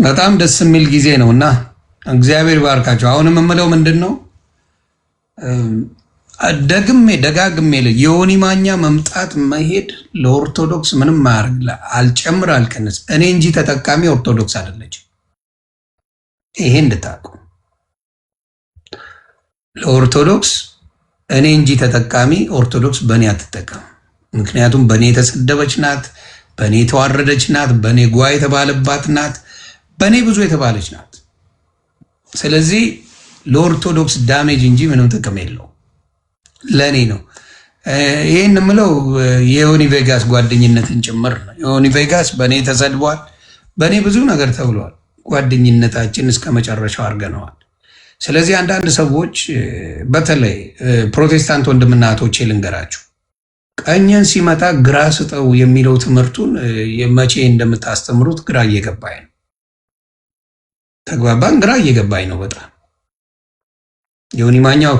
በጣም ደስ የሚል ጊዜ ነውና እግዚአብሔር ይባርካቸው። አሁንም የምለው ምንድነው ደጋግሜ የዮኒ ማኛ መምጣት መሄድ ለኦርቶዶክስ ምንም ማያርግ አልጨምር አልቀንስ። እኔ እንጂ ተጠቃሚ ኦርቶዶክስ አይደለች። ይሄ እንድታቁ ለኦርቶዶክስ እኔ እንጂ ተጠቃሚ ኦርቶዶክስ በእኔ አትጠቀም። ምክንያቱም በእኔ የተሰደበች ናት፣ በእኔ የተዋረደች ናት፣ በእኔ ጓ የተባለባት ናት፣ በእኔ ብዙ የተባለች ናት። ስለዚህ ለኦርቶዶክስ ዳሜጅ እንጂ ምንም ጥቅም የለው። ለእኔ ነው ይህን የምለው የዮኒ ቬጋስ ጓደኝነትን ጭምር ነው። ዮኒ ቬጋስ በእኔ ተሰድቧል፣ በእኔ ብዙ ነገር ተብሏል። ጓደኝነታችን እስከ መጨረሻው አድርገነዋል። ስለዚህ አንዳንድ ሰዎች በተለይ ፕሮቴስታንት ወንድምና እህቶቼ ልንገራችሁ፣ ቀኝን ሲመታ ግራ ስጠው የሚለው ትምህርቱን መቼ እንደምታስተምሩት ግራ እየገባኝ ነው። ተግባባን? ግራ እየገባኝ ነው በጣም ዮኒ ማኛው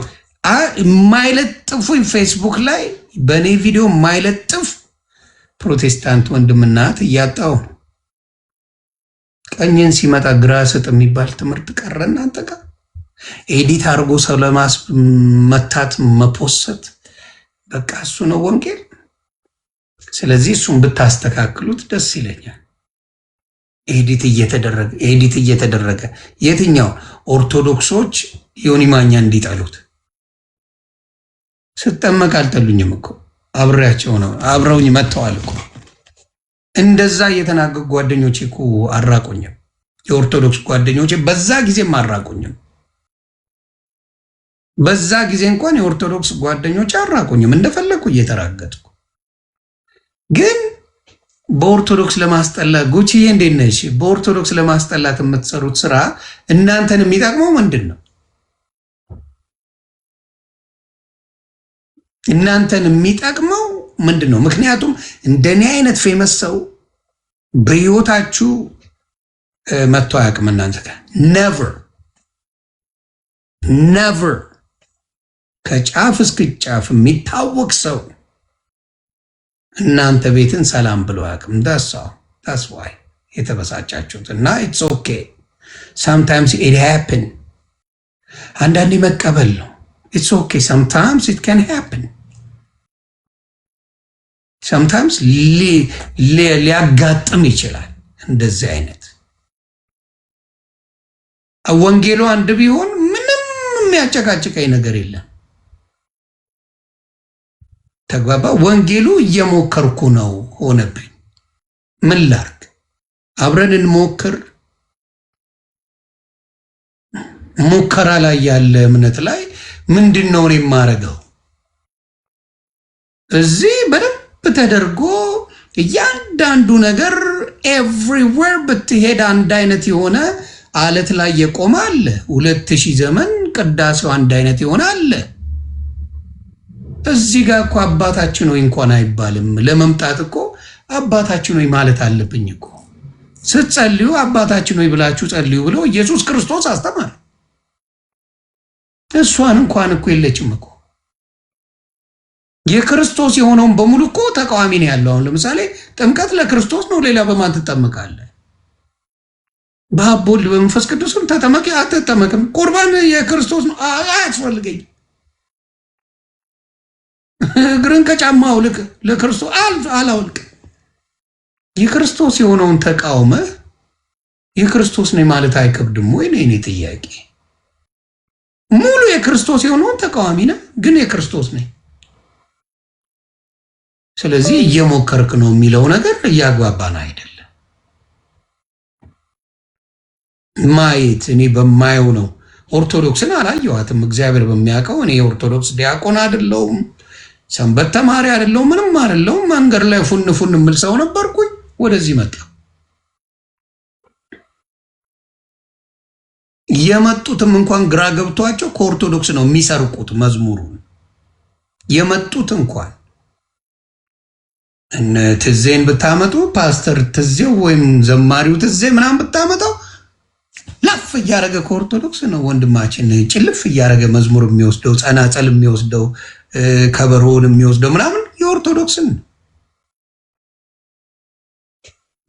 የማይለጥፉኝ ፌስቡክ ላይ በእኔ ቪዲዮ የማይለጥፍ ፕሮቴስታንት ወንድምና እህት እያጣሁ ነው። ቀኝን ሲመታ ግራ ስጥ የሚባል ትምህርት ቀረ እናንተ ጋር። ኤዲት አድርጎ ሰው ለማስመታት መፖሰት በቃ እሱ ነው ወንጌል። ስለዚህ እሱን ብታስተካክሉት ደስ ይለኛል። ኤዲት እየተደረገ የትኛው ኦርቶዶክሶች ዮኒ ማኛ እንዲጠሉት ስጠመቅ አልጠሉኝም እኮ አብሬያቸው ነው፣ አብረውኝ መጥተዋል እኮ። እንደዛ እየተናገሩ ጓደኞቼ እኮ አራቁኝም። የኦርቶዶክስ ጓደኞቼ በዛ ጊዜም አራቁኝም። በዛ ጊዜ እንኳን የኦርቶዶክስ ጓደኞች አራቁኝም፣ እንደፈለኩ እየተራገጥኩ። ግን በኦርቶዶክስ ለማስጠላት ጉቺዬ እንዴት ነሽ? በኦርቶዶክስ ለማስጠላት የምትሰሩት ስራ እናንተን የሚጠቅመው ምንድን ነው? እናንተን የሚጠቅመው ምንድን ነው? ምክንያቱም እንደኔ አይነት ፌመስ ሰው በህይወታችሁ መጥቶ አያውቅም እናንተ ጋር። ነቨር ከጫፍ እስከ ጫፍ የሚታወቅ ሰው እናንተ ቤትን ሰላም ብሎ አያውቅም። ዳስ ዋይ የተበሳጫችሁት። እና ኢትስ ኦኬ ሳምታይምስ ኢት ሃፕን። አንዳንዴ መቀበል ነው። ኢትስ ኦኬ ሳምታይምስ ኢት ካን ሃፕን። ሳምታይምስ ሊያጋጥም ይችላል እንደዚህ አይነት። ወንጌሉ አንድ ቢሆን ምንም የሚያጨቃጭቀኝ ነገር የለም። ተግባባ? ወንጌሉ እየሞከርኩ ነው ሆነብኝ። ምን ላርግ? አብረን እንሞክር። ሙከራ ላይ ያለ እምነት ላይ ምንድን ነው የማረገው? እዚህ በደንብ ተደርጎ እያንዳንዱ ነገር ኤቭሪዌር ብትሄድ አንድ አይነት የሆነ አለት ላይ የቆመ አለ። 2000 ዘመን ቅዳሴው አንድ አይነት የሆነ አለ። እዚህ ጋር እኮ አባታችን ሆይ እንኳን አይባልም። ለመምጣት እኮ አባታችን ሆይ ማለት አለብኝ እኮ። ስትጸልዩ አባታችን ሆይ ብላችሁ ጸልዩ ብሎ ኢየሱስ ክርስቶስ አስተማር። እሷን እንኳን እኮ የለችም እኮ። የክርስቶስ የሆነውን በሙሉ እኮ ተቃዋሚ ነው ያለው። አሁን ለምሳሌ ጥምቀት ለክርስቶስ ነው፣ ሌላ በማን ትጠመቃለህ? በአብ በወልድ በመንፈስ ቅዱስም ተጠመቅ አትጠመቅም። ቁርባን የክርስቶስ ነው፣ አያስፈልገኝ። እግርን ከጫማ አውልቅ፣ ለክርስቶስ አላውልቅ። የክርስቶስ የሆነውን ተቃውመ የክርስቶስ ነኝ ማለት አይከብድም ወይ? እኔ ጥያቄ ሙሉ የክርስቶስ የሆነውን ተቃዋሚ ነህ፣ ግን የክርስቶስ ነኝ። ስለዚህ እየሞከርክ ነው የሚለው ነገር እያግባባን አይደለም። ማየት እኔ በማየው ነው። ኦርቶዶክስን አላየኋትም። እግዚአብሔር በሚያውቀው እኔ የኦርቶዶክስ ዲያቆን አይደለሁም፣ ሰንበት ተማሪ አይደለሁም፣ ምንም አይደለሁም። መንገድ ላይ ፉን የምል ሰው ነበርኩኝ። ወደዚህ መጣ። የመጡትም እንኳን ግራ ገብቷቸው ከኦርቶዶክስ ነው የሚሰርቁት መዝሙሩን። የመጡት እንኳን እነ ትዜን ብታመጡ ፓስተር ትዜው ወይም ዘማሪው ትዜ ምናምን ብታመጣው ላፍ እያደረገ ከኦርቶዶክስ ነው ወንድማችን ጭልፍ እያደረገ መዝሙር የሚወስደው ጸናጸል የሚወስደው ከበሮን የሚወስደው ምናምን የኦርቶዶክስን።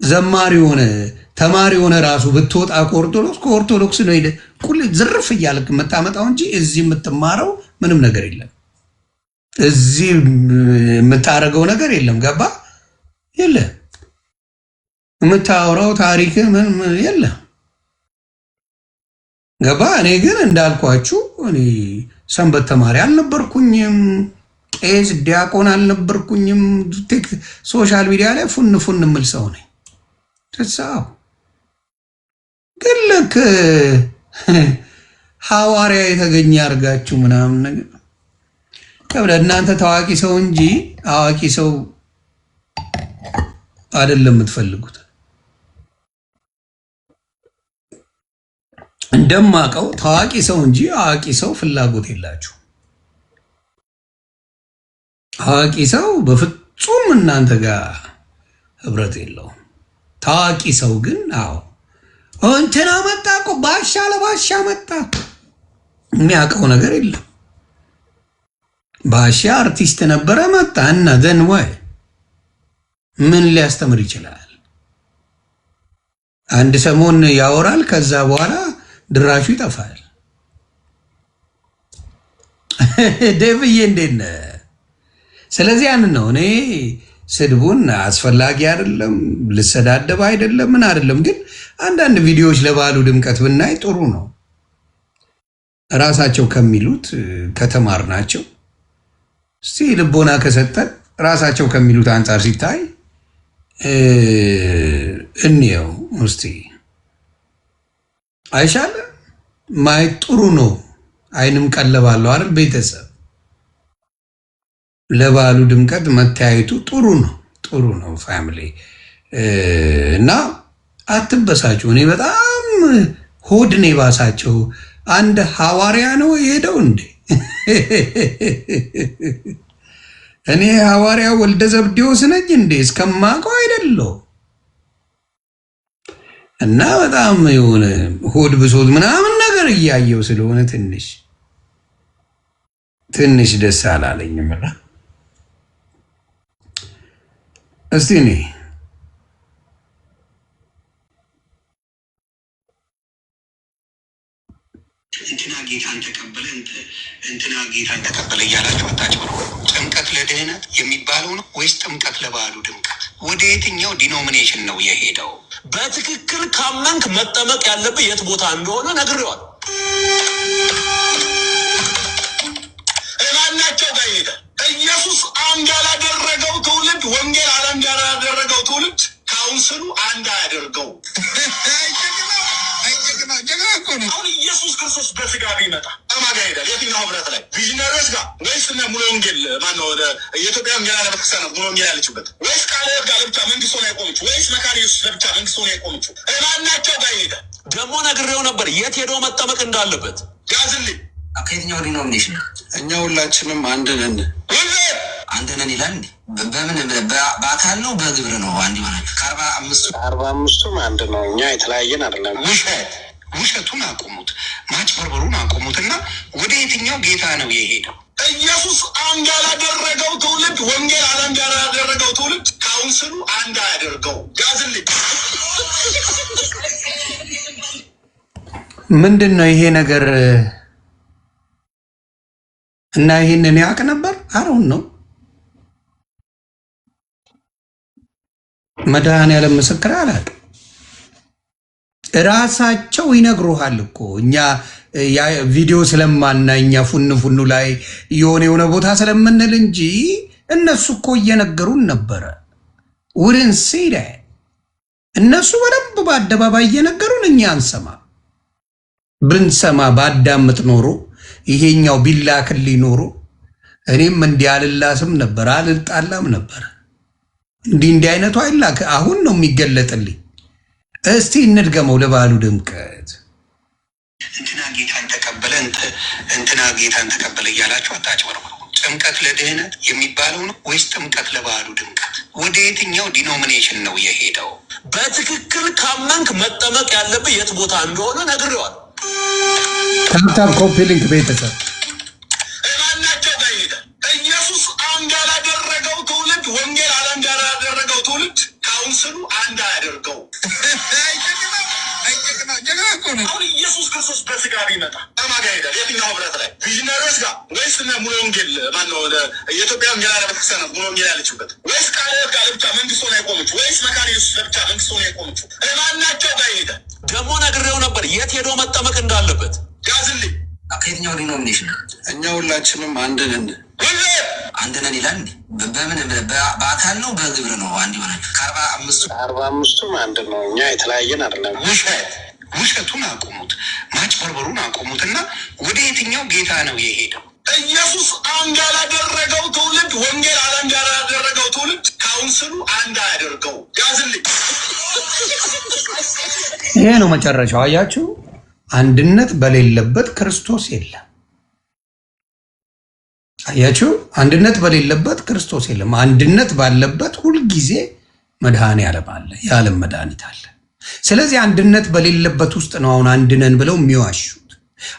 ዘማሪ ሆነ ተማሪ ሆነ ራሱ ብትወጣ ከኦርቶዶክስ ነው ሄደ ቁል ዝርፍ እያልክ የምታመጣው እንጂ እዚህ የምትማረው ምንም ነገር የለም። እዚህ የምታረገው ነገር የለም። ገባ የለ የምታወራው ታሪክ ምን የለ ገባ። እኔ ግን እንዳልኳችሁ እኔ ሰንበት ተማሪ አልነበርኩኝም፣ ቄስ ዲያቆን አልነበርኩኝም። ሶሻል ሚዲያ ላይ ፉን የምል ሰው ነኝ። ተሳው ግን ልክ ሐዋርያ የተገኘ አድርጋችሁ ምናምን ነገር ከብለ እናንተ ታዋቂ ሰው እንጂ አዋቂ ሰው አይደለም የምትፈልጉት። እንደማቀው ታዋቂ ሰው እንጂ አዋቂ ሰው ፍላጎት የላችሁ። አዋቂ ሰው በፍጹም እናንተ ጋር ህብረት የለውም። ታዋቂ ሰው ግን አዎ እንትና መጣ እኮ ባሻ ለባሻ መጣ የሚያውቀው ነገር የለም። ባሻ አርቲስት ነበረ መጣ እና ዘን ወይ ምን ሊያስተምር ይችላል? አንድ ሰሞን ያወራል፣ ከዛ በኋላ ድራሹ ይጠፋል። ደብዬ እንዴት ነህ? ስለዚህ ያን ነው እኔ ስድቡን አስፈላጊ አይደለም፣ ልሰዳደብ አይደለም፣ ምን አይደለም። ግን አንዳንድ ቪዲዮዎች ለባሉ ድምቀት ብናይ ጥሩ ነው። ራሳቸው ከሚሉት ከተማር ናቸው። እስቲ ልቦና ከሰጠን ራሳቸው ከሚሉት አንጻር ሲታይ እንየው እስቲ አይሻለ ማየት ጥሩ ነው። አይንም ቀለባለሁ አይደል? ቤተሰብ ለባሉ ድምቀት መታየቱ ጥሩ ነው፣ ጥሩ ነው ፋሚሊ እና አትበሳጩ። እኔ በጣም ሆድ ነው የባሳቸው። አንድ ሐዋርያ ነው የሄደው እንዴ? እኔ ሐዋርያ ወልደ ዘብዴዎስ ነኝ እንዴ? እስከማውቀው አይደለው። እና በጣም የሆነ ሆድ ብሶት ምናምን ነገር እያየው ስለሆነ ትንሽ ደስ አላለኝም። እስቲ እኔ እንትና ጌታን ተቀበለ እንትና ጌታን ተቀበለ እያላችሁ አታጭበሩ። ጥምቀት ለድህነት የሚባለው ነው ወይስ ጥምቀት ለበዓሉ ድምቀት? ወደ የትኛው ዲኖሚኔሽን ነው የሄደው? በትክክል ካመንክ መጠመቅ ያለብህ የት ቦታ እንደሆነ ነግሬዋል። እማናቸው ጋር ይሄዳል። ኢየሱስ አንድ ያላደረገው ትውልድ፣ ወንጌል አንድ ያላደረገው ትውልድ ካውንስሉ አንድ አያደርገው። አሁን ኢየሱስ ክርስቶስ በስጋ ቢመጣ አማጋ ይሄዳል። የትኛው ህብረት ላይ? ቪዥነሪዎች ጋር ወይስ ሙሉ ወንጌል ማነው? የኢትዮጵያ ወንጌል ቤተክርስቲያን ሙሉ ወንጌል ያለችበት ወይስ ቃለ ሕይወት ጋር ለብቻ መንግስት ሆና የቆመች ወይስ መካነ ኢየሱስ ለብቻ መንግስት ሆና የቆመችው? እማናቸው ጋር ይሄዳል? ደግሞ ነግሬው ነበር የት ሄዶ መጠመቅ እንዳለበት። ያዝልኝ። ከየትኛው ዲኖሚኔሽን? እኛ ሁላችንም አንድ ነን። አንድ ነን ይላል። በምን በአካል ነው በግብር ነው አንድ ይሆናል? ከአርባ አምስቱም አንድ ነው። እኛ የተለያየን አይደለም። ውሸቱን አቁሙት፣ ማጭበርበሩን አቁሙትና ወደ የትኛው ጌታ ነው የሄደው? ኢየሱስ አንድ ያላደረገው ትውልድ፣ ወንጌል አንድ ያላደረገው ትውልድ ካውንስሉ አንድ አያደርገው። ያዝልኝ። ምንድን ነው ይሄ ነገር? እና ይህንን ያውቅ ነበር አሁን ነው መድኃኔዓለም ምስክር አላውቅም። ራሳቸው ይነግሩሃል እኮ እኛ ቪዲዮ ስለማና እኛ ፉኑ ላይ የሆነ ቦታ ስለምንል እንጂ እነሱ እኮ እየነገሩን ነበረ። ውድን ሲደ እነሱ በደንብ በአደባባይ እየነገሩን እኛ አንሰማ። ብንሰማ ባዳምጥ ኖሮ ይሄኛው ቢላክልኝ ኖሮ እኔም እንዲህ አልላስም ነበር፣ አልጣላም ነበር። እንዲህ አይነቱ አይላክ አሁን ነው የሚገለጥልኝ። እስቲ እንድገመው ለበዓሉ ድምቀት። እንትና ጌታን ተቀበለ እንትና ጌታን ተቀበለ እያላችሁ አታጭበርብሩ። ጥምቀት ለድህነት የሚባለው ነው ወይስ ጥምቀት ለበዓሉ ድምቀት? ወደ የትኛው ዲኖሚኔሽን ነው የሄደው? በትክክል ካመንክ መጠመቅ ያለብህ የት ቦታ እንደሆነ ነግሬዋል። ታፕታፕ ኮፒ ሊንክ ቤተሰብ እማናቸው ጋር ይሄዳል? ኢየሱስ አንድ ያላደረገው ትውልድ፣ ወንጌል አንድ ያላደረገው ትውልድ ካውንስሉ አንድ አያደርገው። አሁን ኢየሱስ ክርስቶስ በስጋ ቢመጣ አማጋ ሄዳል። የትኛው ህብረት ላይ ቪዥነሪዎች ጋር ወይስ ሙሉ ወንጌል ማነው የኢትዮጵያ ወንጌላውያን ቤተክርስቲያን ሙሉ ወንጌል ያለችበት ወይስ ቃለ ሕይወት ጋር ለብቻ መንግስት ሆና የቆመችው ወይስ መካነ ኢየሱስ ለብቻ መንግስት ሆና የቆመችው? ማናቸው ጋር ይሄዳል? ደግሞ ነግሬው ነበር የት ሄዶ መጠመቅ እንዳለበት። ያዝልኝ። ከየትኛው ዲኖሚኔሽን? እኛ ሁላችንም አንድ ነን። አንድ ነን ይላል። በምን በአካል ነው በግብር ነው አንድ ይሆናል። ከአርባ አምስቱም አንድ ነው። እኛ የተለያየን አይደለም። ውሸቱን አቆሙት፣ ማጭበርበሩን አቆሙትና ወደ የትኛው ጌታ ነው የሄደው? ኢየሱስ አንድ ያላደረገው ትውልድ፣ ወንጌል አንድ ያላደረገው ትውልድ ካውንስሉ አንድ አያደርገው። ያዝልኝ። ይሄ ነው መጨረሻው። አያችሁ፣ አንድነት በሌለበት ክርስቶስ የለም። አያችሁ፣ አንድነት በሌለበት ክርስቶስ የለም። አንድነት ባለበት ሁልጊዜ መድኃኔ ዓለም አለ፣ የዓለም መድኃኒት አለ። ስለዚህ አንድነት በሌለበት ውስጥ ነው አሁን አንድነን ብለው የሚዋሹት።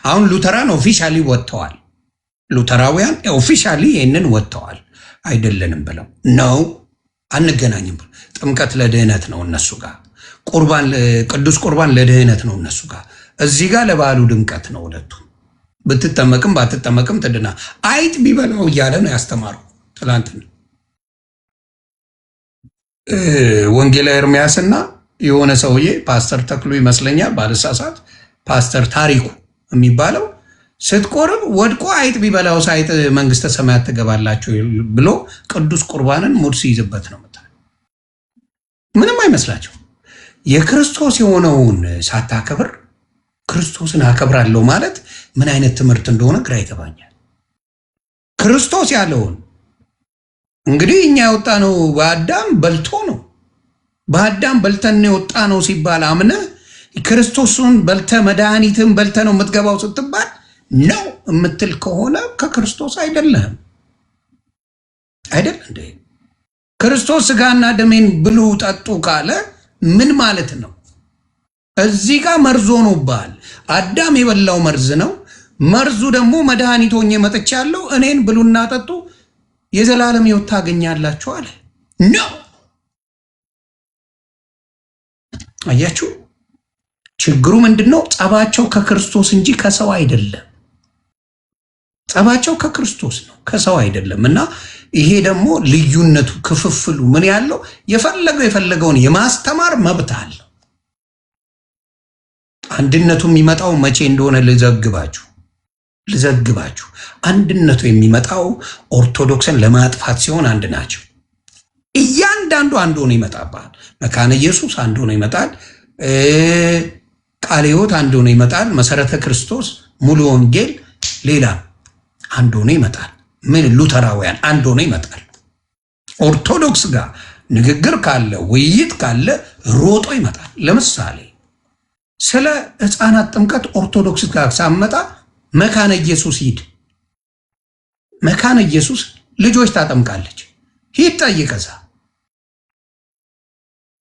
አሁን ሉተራን ኦፊሻሊ ወጥተዋል። ሉተራውያን ኦፊሻሊ ይህንን ወጥተዋል። አይደለንም ብለው ነው፣ አንገናኝም ብለው። ጥምቀት ለድህነት ነው እነሱ ጋር፣ ቁርባን ቅዱስ ቁርባን ለድህነት ነው እነሱ ጋር። እዚህ ጋር ለበዓሉ ድምቀት ነው። ሁለቱ ብትጠመቅም ባትጠመቅም ትድና። አይጥ ቢበላው እያለ ነው ያስተማሩ። ትላንትና ወንጌላዊ ኤርምያስና የሆነ ሰውዬ ፓስተር ተክሉ ይመስለኛል ባልሳሳት፣ ፓስተር ታሪኩ የሚባለው ስትቆርብ ወድቆ አይጥ ቢበላው አይጥ መንግስተ ሰማያት ትገባላችሁ ብሎ ቅዱስ ቁርባንን ሙድ ሲይዝበት ነው። ምንም አይመስላቸው። የክርስቶስ የሆነውን ሳታከብር ክርስቶስን አከብራለሁ ማለት ምን አይነት ትምህርት እንደሆነ ግራ ይገባኛል። ክርስቶስ ያለውን እንግዲህ እኛ የወጣ ነው በአዳም በልቶ ነው። በአዳም በልተን የወጣ ነው ሲባል አምነ ክርስቶስን በልተ መድኃኒትን በልተ ነው የምትገባው ስትባል ነው የምትል ከሆነ ከክርስቶስ አይደለም አይደል እንዴ? ክርስቶስ ስጋና ደሜን ብሉ ጠጡ ካለ ምን ማለት ነው? እዚህ ጋር መርዞ ነው ባል አዳም የበላው መርዝ ነው። መርዙ ደግሞ መድኃኒት ሆኜ መጥቻለሁ፣ እኔን ብሉና ጠጡ የዘላለም ሕይወት ታገኛላችሁ አለ ነው። አያችሁ፣ ችግሩ ምንድነው? ጸባቸው ከክርስቶስ እንጂ ከሰው አይደለም። ጸባቸው ከክርስቶስ ነው፣ ከሰው አይደለም። እና ይሄ ደግሞ ልዩነቱ ክፍፍሉ ምን ያለው የፈለገውን የማስተማር መብት አለው። አንድነቱ የሚመጣው መቼ እንደሆነ ልዘግባችሁ። አንድነቱ የሚመጣው ኦርቶዶክስን ለማጥፋት ሲሆን አንድ ናቸው። እያንዳንዱ አንድ ሆኖ ይመጣባል። መካነ ኢየሱስ አንድ ሆኖ ይመጣል። ቃለ ሕይወት አንድ ሆኖ ይመጣል። መሰረተ ክርስቶስ፣ ሙሉ ወንጌል፣ ሌላ አንድ ሆኖ ይመጣል። ምን ሉተራውያን አንድ ሆኖ ይመጣል። ኦርቶዶክስ ጋር ንግግር ካለ ውይይት ካለ ሮጦ ይመጣል። ለምሳሌ ስለ ሕፃናት ጥምቀት ኦርቶዶክስ ጋር ሳመጣ መካነ ኢየሱስ ሂድ። መካነ ኢየሱስ ልጆች ታጠምቃለች። ሂድ ጠይቀዛ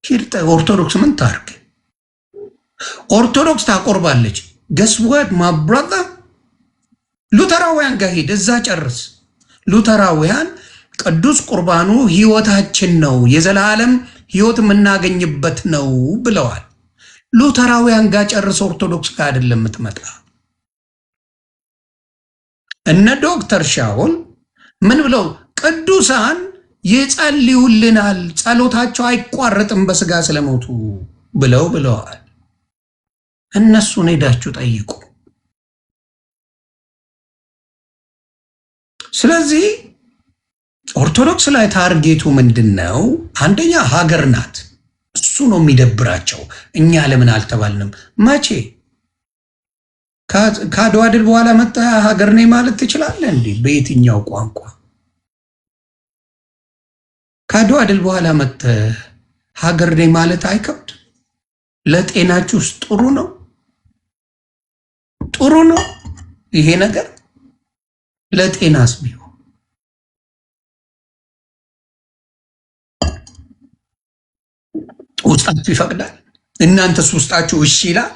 ሂድ። ኦርቶዶክስ ምን ታርግ? ኦርቶዶክስ ታቆርባለች። ገስወት ማብራታ ሉተራውያን ጋር ሂድ፣ እዛ ጨርስ። ሉተራውያን ቅዱስ ቁርባኑ ሕይወታችን ነው፣ የዘላለም ሕይወት የምናገኝበት ነው ብለዋል። ሉተራውያን ጋር ጨርስ፣ ኦርቶዶክስ ጋር አይደለም የምትመጣ። እነ ዶክተር ሻውል ምን ብለው ቅዱሳን ይጸልዩልናል፣ ጸሎታቸው አይቋረጥም በስጋ ስለሞቱ ብለዋል። እነሱን ሄዳችሁ ጠይቁ። ስለዚህ ኦርቶዶክስ ላይ ታርጌቱ ምንድን ነው? አንደኛ ሀገር ናት። እሱ ነው የሚደብራቸው። እኛ ለምን አልተባልንም? መቼ ከአድዋ ድል በኋላ መጣ ሀገር ነኝ ማለት ትችላለህ እንዴ? በየትኛው ቋንቋ? ከአድዋ ድል በኋላ መጣ ሀገር ነኝ ማለት አይከብድም? ለጤናችሁስ ጥሩ ነው? ጥሩ ነው ይሄ ነገር? ለጤናስ ቢሆን ውስጣችሁ ይፈቅዳል? እናንተስ ውስጣችሁ እሺ ይላል?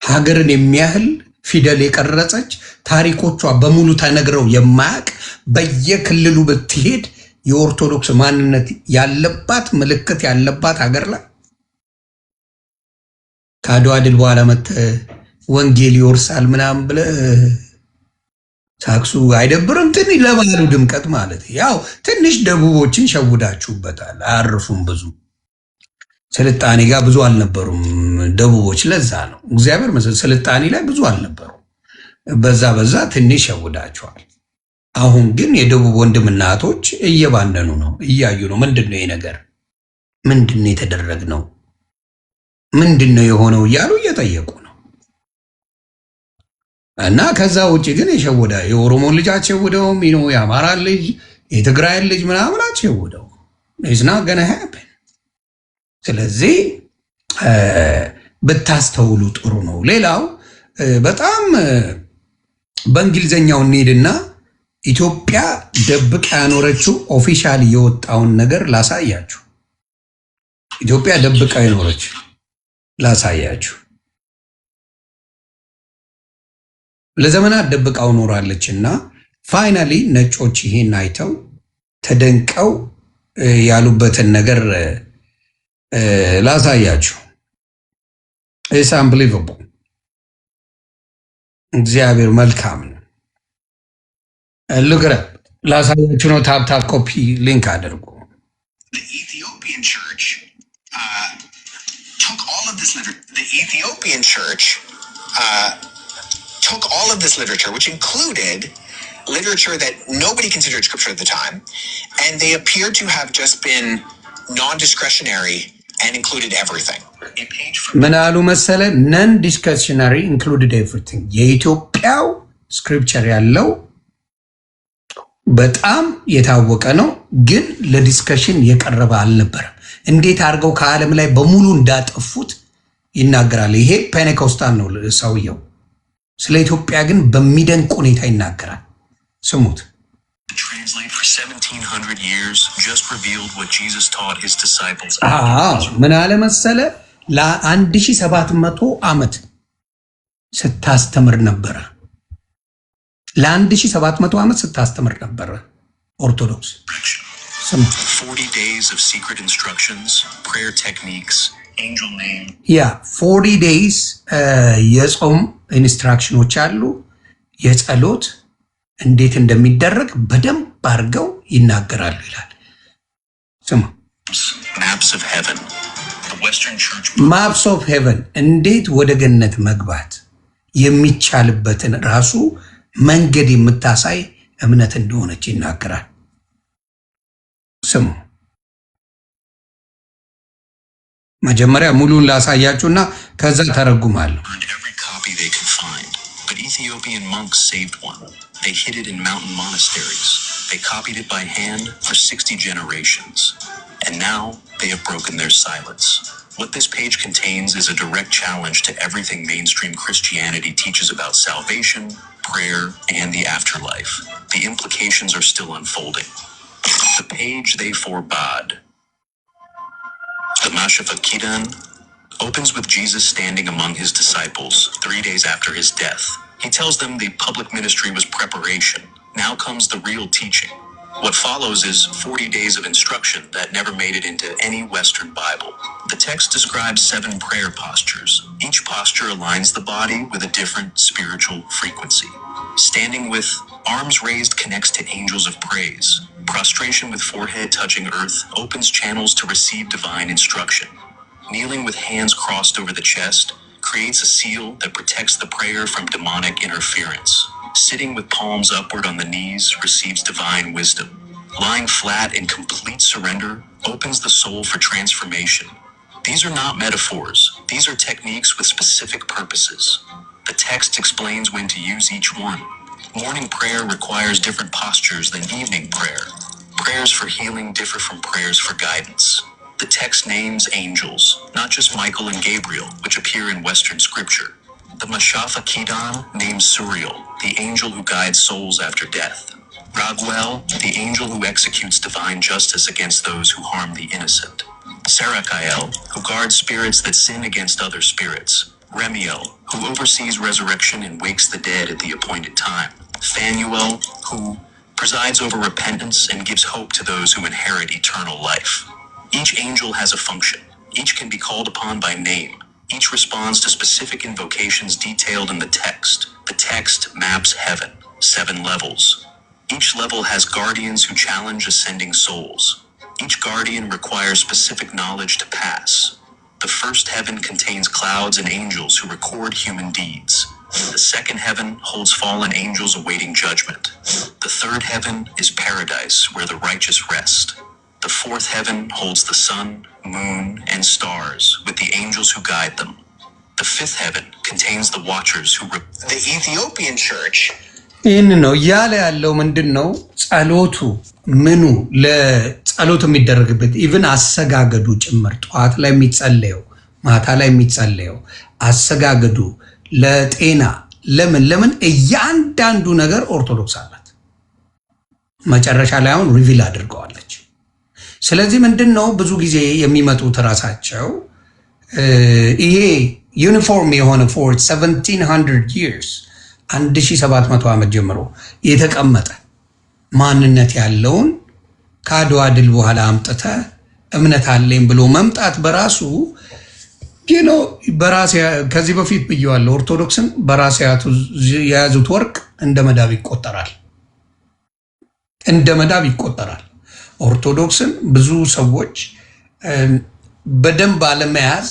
ሀገርን የሚያህል ፊደል የቀረጸች ታሪኮቿ በሙሉ ተነግረው የማያውቅ በየክልሉ ብትሄድ የኦርቶዶክስ ማንነት ያለባት ምልክት ያለባት ሀገር ላይ ከአድዋ ድል በኋላ መጥተህ ወንጌል ይወርሳል ምናምን ብለህ ታክሱ አይደብርም? ትንሽ ለባህሉ ድምቀት ማለት ያው ትንሽ ደቡቦችን ሸውዳችሁበታል። አያርፉም ብዙ ስልጣኔ ጋር ብዙ አልነበሩም ደቡቦች። ለዛ ነው እግዚአብሔር ስልጣኔ ላይ ብዙ አልነበሩም። በዛ ትንሽ ሸውዳቸዋል። አሁን ግን የደቡብ ወንድምና እህቶች እየባነኑ ነው፣ እያዩ ነው። ምንድን ነው ይሄ ነገር? ምንድን ነው የተደረግነው? ምንድን ነው የሆነው እያሉ እየጠየቁ ነው። እና ከዛ ውጭ ግን የሸወዳ የኦሮሞን ልጅ አትሸውደውም፣ የአማራ ልጅ የትግራይን ልጅ ምናምን አትሸውደውም። ኢዝና ገና ሃፕን። ስለዚህ ብታስተውሉ ጥሩ ነው። ሌላው በጣም በእንግሊዘኛው እንሂድና ኢትዮጵያ ደብቃ ያኖረችው ኦፊሻል የወጣውን ነገር ላሳያችሁ። ኢትዮጵያ ደብቃ የኖረች ላሳያችሁ። ለዘመናት ደብቃው ኖራለች እና ፋይናሊ ነጮች ይሄን አይተው ተደንቀው ያሉበትን ነገር ላሳያችሁ። ኢትስ አንቢሊቨብል። እግዚአብሔር መልካም ነው። ልግረ ላሳያችሁ ነው። ታፕ ኮፒ ሊንክ አድርጉ። The Ethiopian church took all of this literature. The Ethiopian church took all of this literature, which included literature that nobody considered scripture at the time, and they appear to have just been non-discretionary and included everything. ምን አሉ መሰለ? ነን ዲስከሽነሪ ኢንክሉድድ ኤቭሪቲንግ። የኢትዮጵያው ስክሪፕቸር ያለው በጣም የታወቀ ነው፣ ግን ለዲስከሽን የቀረበ አልነበረም። እንዴት አድርገው ከዓለም ላይ በሙሉ እንዳጠፉት ይናገራል። ይሄ ፔኔኮስታል ነው ሰውየው። ስለ ኢትዮጵያ ግን በሚደንቅ ሁኔታ ይናገራል። ስሙት። ምን አለ መሰለ? ለ1700 ዓመት ስታስተምር ነበረ። ለ1700 ዓመት ስታስተምር ነበረ ኦርቶዶክስ። 40 days of secret instructions, prayer techniques, angel name. 40 days የጾም ኢንስትራክሽኖች አሉ። የጸሎት እንዴት እንደሚደረግ በደንብ አድርገው ይናገራሉ ይላል። ስማ። Maps of heaven. The Western Church. Maps of heaven እንዴት ወደ ገነት መግባት የሚቻልበትን ራሱ መንገድ የምታሳይ እምነት እንደሆነች ይናገራል። ስሙ። መጀመሪያ ሙሉን ላሳያችሁና ከዛ ተረጉማለሁ። But Ethiopian monks saved one. They hid it in mountain monasteries. They copied it by hand for 60 generations. And now they have broken their silence. What this page contains is a direct challenge to everything mainstream Christianity teaches about salvation, prayer, and the afterlife. The implications are still unfolding. The page they forbade, the Mashafa Kidan, opens with Jesus standing among his disciples 3 days after his death. He tells them the public ministry was preparation. Now comes the real teaching. What follows is 40 days of instruction that never made it into any Western Bible. The text describes 7 prayer postures. Each posture aligns the body with a different spiritual frequency. Standing with arms raised connects to angels of praise. Prostration with forehead touching earth opens channels to receive divine instruction. Kneeling with hands crossed over the chest creates a seal that protects the prayer from demonic interference. Sitting with palms upward on the knees receives divine wisdom. Lying flat in complete surrender opens the soul for transformation. These are not metaphors. These are techniques with specific purposes. The text explains when to use each one. Morning prayer requires different postures than evening prayer. Prayers for healing differ from prayers for guidance. The text names angels, not just Michael and Gabriel, which appear in Western scripture. The Mashafa Kidan names Suriel, the angel who guides souls after death. Raguel, the angel who executes divine justice against those who harm the innocent. Sarakael, who guards spirits that sin against other spirits. Remiel, who oversees resurrection and wakes the dead at the appointed time. Phanuel, who presides over repentance and gives hope to those who inherit eternal life. Each angel has a function. Each can be called upon by name. Each responds to specific invocations detailed in the text. The text maps heaven, 7 levels. Each level has guardians who challenge ascending souls. Each guardian requires specific knowledge to pass. The first heaven contains clouds and angels who record human deeds. The second heaven holds fallen angels awaiting judgment. The third heaven is paradise, where the righteous rest. The fourth heaven holds the sun, moon, and stars, with the angels who guide them. The fifth heaven contains the watchers who... The Ethiopian church... ይህን ነው እያለ ያለው። ምንድን ነው ጸሎቱ? ምኑ ለጸሎት የሚደረግበት ኢቭን አሰጋገዱ ጭምር ጠዋት ላይ የሚጸለየው ማታ ላይ የሚጸለየው አሰጋገዱ ለጤና ለምን እያንዳንዱ ነገር ኦርቶዶክስ አላት። መጨረሻ ላይ አሁን ሪቪል አድርገዋለች። ስለዚህ ምንድን ነው ብዙ ጊዜ የሚመጡት ራሳቸው ይሄ ዩኒፎርም የሆነ for 1700 years 1700 ዓመት ጀምሮ የተቀመጠ ማንነት ያለውን ከአድዋ ድል በኋላ አምጥተ እምነት አለኝ ብሎ መምጣት በራሱ በራስ ከዚህ በፊት ብየዋለሁ። ኦርቶዶክስን በራስ የያዙት ወርቅ እንደ መዳብ ይቆጠራል። ኦርቶዶክስን ብዙ ሰዎች በደንብ አለመያዝ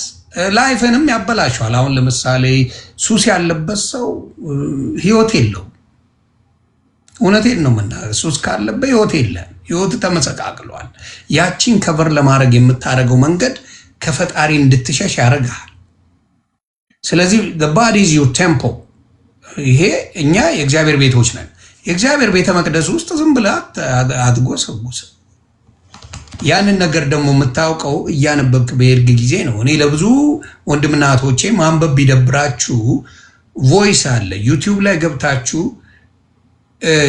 ላይፍንም ያበላሸዋል። አሁን ለምሳሌ ሱስ ያለበት ሰው ህይወት የለው። እውነቴን ነው የምናገር። ሱስ ካለበት ህይወት የለም። ህይወት ተመሰቃቅሏል። ያቺን ከቨር ለማድረግ የምታደርገው መንገድ ከፈጣሪ እንድትሸሽ ያደርጋል። ስለዚህ the body is your temple። ይሄ እኛ የእግዚአብሔር ቤቶች ነን። የእግዚአብሔር ቤተ መቅደስ ውስጥ ዝም ብለህ አትጎሰጉስ። ያንን ነገር ደግሞ የምታውቀው እያነበብክ በሄድክ ጊዜ ነው። እኔ ለብዙ ወንድምና እህቶቼ ማንበብ ቢደብራችሁ ቮይስ አለ ዩቲዩብ ላይ ገብታችሁ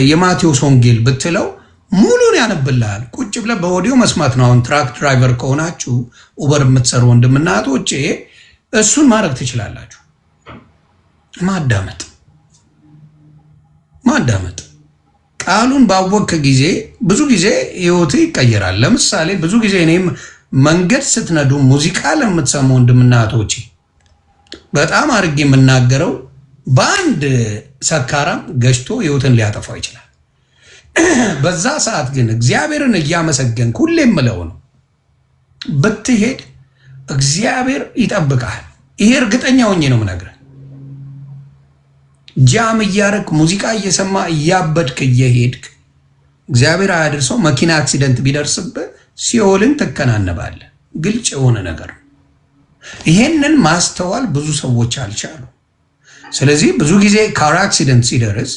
የማቴዎስ ወንጌል ብትለው ሙሉን ያነብልሃል። ቁጭ ብለህ በኦዲዮ መስማት ነው። አሁን ትራክ ድራይቨር ከሆናችሁ ኡበር የምትሰሩ ወንድምና እህቶቼ እሱን ማድረግ ትችላላችሁ። ማዳመጥ ቃሉን ባወቅክ ጊዜ ብዙ ጊዜ ህይወት ይቀየራል። ለምሳሌ ብዙ ጊዜ እኔም መንገድ ስትነዱ ሙዚቃ ለምትሰሙ ወንድምና እህቶቼ በጣም አድርጌ የምናገረው በአንድ ሰካራም ገጭቶ ህይወትን ሊያጠፋው ይችላል። በዛ ሰዓት ግን እግዚአብሔርን እያመሰገንክ ሁሌም ምለው ነው ብትሄድ እግዚአብሔር ይጠብቃል። ይሄ እርግጠኛ ሆኜ ነው የምነግርህ። ጃም እያረክ ሙዚቃ እየሰማ እያበድክ እየሄድክ እግዚአብሔር አያድርሰው መኪና አክሲደንት ቢደርስብህ ሲኦልን ትከናነባለህ። ግልጽ የሆነ ነገር ነው። ይሄንን ማስተዋል ብዙ ሰዎች አልቻሉ። ስለዚህ ብዙ ጊዜ ካር አክሲደንት ሲደርስ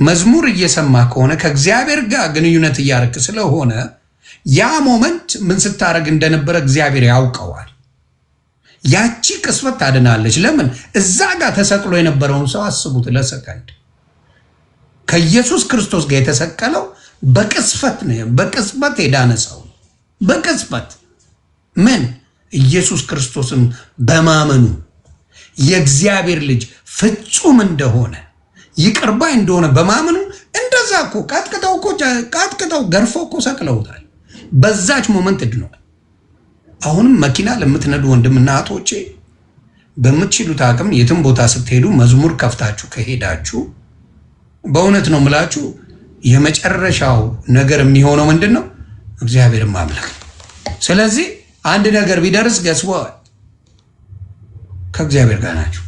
መዝሙር እየሰማ ከሆነ ከእግዚአብሔር ጋር ግንኙነት እያረክ ስለሆነ ያ ሞመንት ምን ስታረግ እንደነበረ እግዚአብሔር ያውቀዋል። ያቺ ቅስበት ታድናለች። ለምን እዛ ጋር ተሰቅሎ የነበረውን ሰው አስቡት ለሰከንድ። ከኢየሱስ ክርስቶስ ጋር የተሰቀለው በቅስፈት ነው። በቅስበት የዳነ ሰው በቅስበት ምን ኢየሱስ ክርስቶስን በማመኑ የእግዚአብሔር ልጅ ፍጹም እንደሆነ ይቅር ባይ እንደሆነ በማመኑ እንደዛ እኮ ቃጥቅጠው ገርፎ እኮ ሰቅለውታል። በዛች ሞመንት ድኗል። አሁንም መኪና ለምትነዱ ወንድምና እህቶቼ በምትችሉት አቅም የትም ቦታ ስትሄዱ መዝሙር ከፍታችሁ ከሄዳችሁ በእውነት ነው የምላችሁ የመጨረሻው ነገር የሚሆነው ምንድን ነው? እግዚአብሔርን ማምለክ። ስለዚህ አንድ ነገር ቢደርስ ገስዋ ከእግዚአብሔር ጋር ናችሁ።